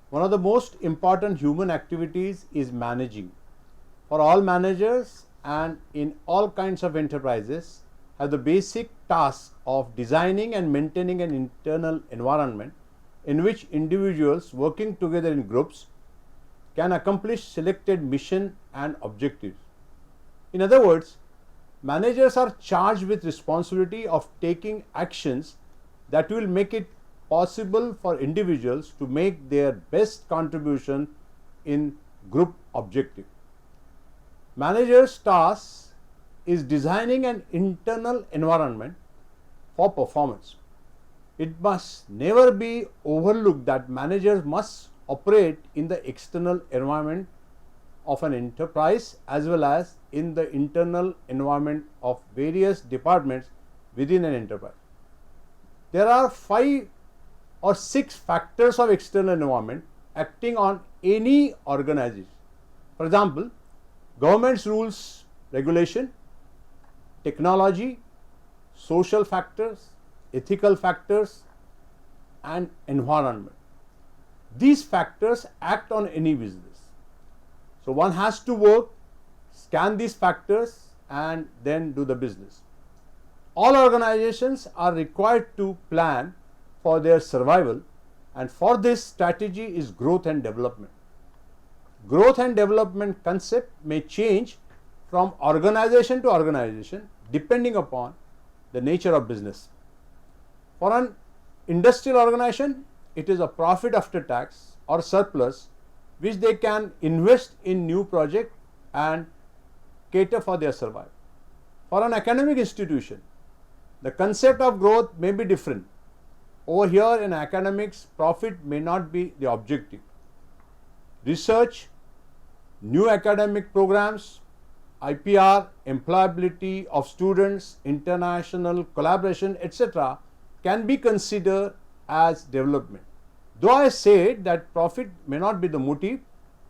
One of the most important human activities is managing. For all managers and in all kinds of enterprises have the basic task of designing and maintaining an internal environment in which individuals working together in groups can accomplish selected mission and objectives. In other words, managers are charged with responsibility of taking actions that will make it possible for individuals to make their best contribution in group objective. Manager's task is designing an internal environment for performance. It must never be overlooked that managers must operate in the external environment of an enterprise as well as in the internal environment of various departments within an enterprise. There are 5 or 6 factors of external environment acting on any organization. For example, government's rules, regulation, technology, social factors, ethical factors, and environment. These factors act on any business. So one has to work, scan these factors, and then do the business. All organizations are required to plan for their survival, and for this strategy is growth and development. Growth and development concept may change from organization to organization depending upon the nature of business. For an industrial organization, it is a profit after tax or surplus which they can invest in new project and cater for their survival. For an academic institution, the concept of growth may be different. Over here in academics, profit may not be the objective. Research, new academic programs, IPR, employability of students, international collaboration, etc. can be considered as development. Though I said that profit may not be the motive,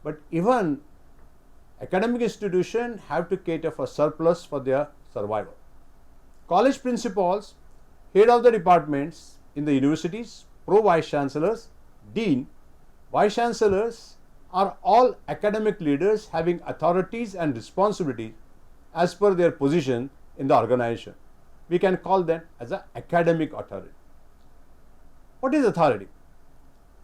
but even academic institutions have to cater for surplus for their survival. College principals, head of the departments in the universities, pro-vice chancellors, dean, vice chancellors are all academic leaders having authorities and responsibilities as per their position in the organization. We can call them as an academic authority. What is authority?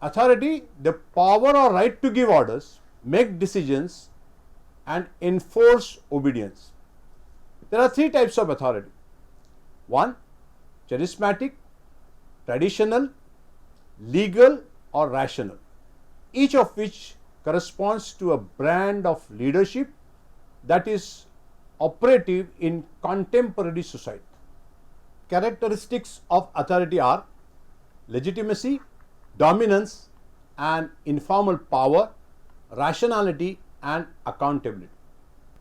Authority, the power or right to give orders, make decisions, and enforce obedience. There are 3 types of authority. 1. Charismatic, traditional, legal, or rational, each of which corresponds to a brand of leadership that is operative in contemporary society. Characteristics of authority are legitimacy, dominance, and informal power, rationality, and accountability.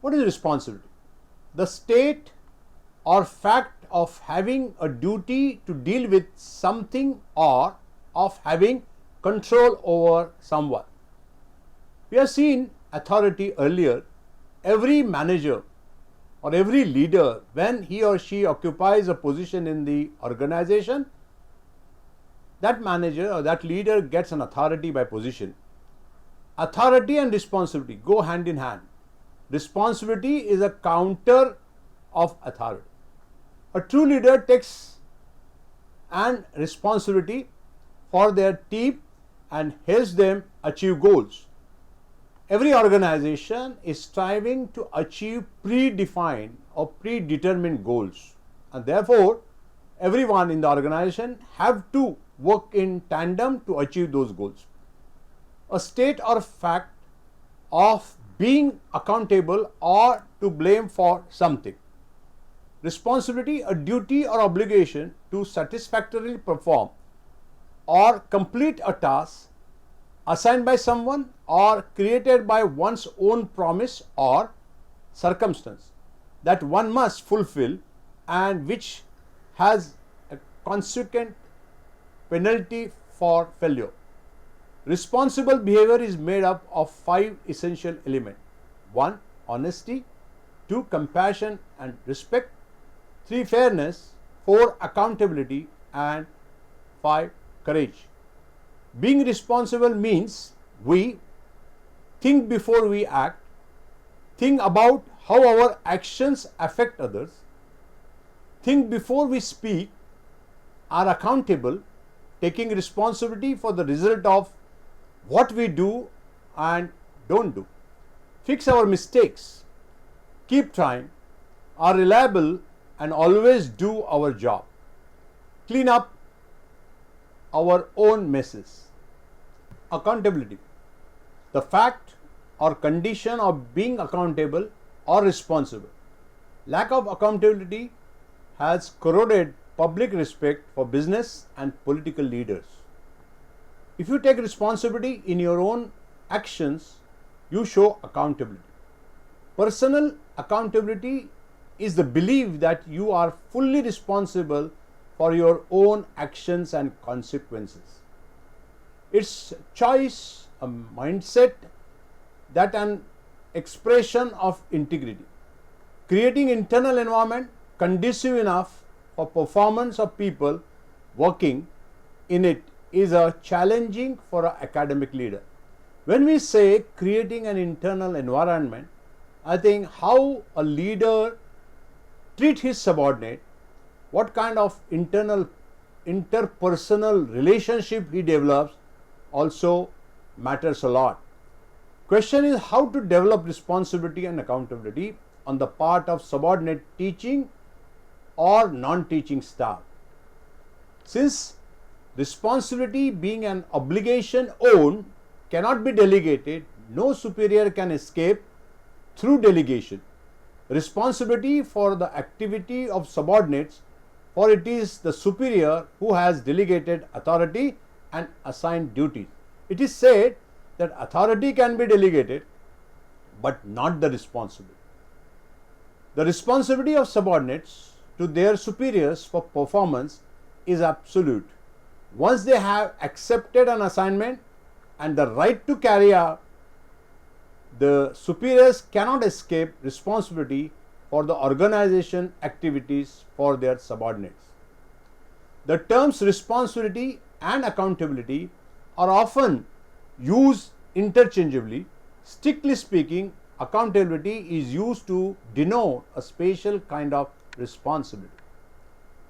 What is responsibility? The state or fact of having a duty to deal with something or of having control over someone. We have seen authority earlier. Every manager or every leader, when he or she occupies a position in the organization, that manager or that leader gets an authority by position. Authority and responsibility go hand in hand. Responsibility is a counter of authority. A true leader takes an responsibility for their team and helps them achieve goals. Every organization is striving to achieve predefined or predetermined goals, and therefore everyone in the organization have to work in tandem to achieve those goals. A state or fact of being accountable or to blame for something. Responsibility, a duty or obligation to satisfactorily perform or complete a task assigned by someone or created by one's own promise or circumstance that one must fulfill and which has a consequent penalty for failure. Responsible behavior is made up of 5 essential elements. 1. Honesty. 2. Compassion and respect. 3. Fairness. 4. Accountability. And 5. Courage. Being responsible means we think before we act, think about how our actions affect others, think before we speak, are accountable, taking responsibility for the result of what we do and don't do, fix our mistakes, keep trying, are reliable and always do our job, clean up our own messes. Accountability, the fact or condition of being accountable or responsible. Lack of accountability has corroded public respect for business and political leaders. If you take responsibility in your own actions, you show accountability. Personal accountability is the belief that you are fully responsible for your own actions and consequences. It's choice, a mindset, that an expression of integrity. Creating internal environment conducive enough for performance of people working in it is a challenging for an academic leader. When we say creating an internal environment, I think how a leader treat his subordinate, what kind of interpersonal relationship he develops also matters a lot. Question is how to develop responsibility and accountability on the part of subordinate teaching or non-teaching staff. Since responsibility being an obligation owned cannot be delegated, no superior can escape through delegation. Responsibility for the activity of subordinates, for it is the superior who has delegated authority and assigned duties. It is said that authority can be delegated, but not the responsibility. The responsibility of subordinates to their superiors for performance is absolute. Once they have accepted an assignment and the right to carry out, the superiors cannot escape responsibility for the organization activities for their subordinates. The terms responsibility and accountability are often used interchangeably. Strictly speaking, accountability is used to denote a special kind of responsibility.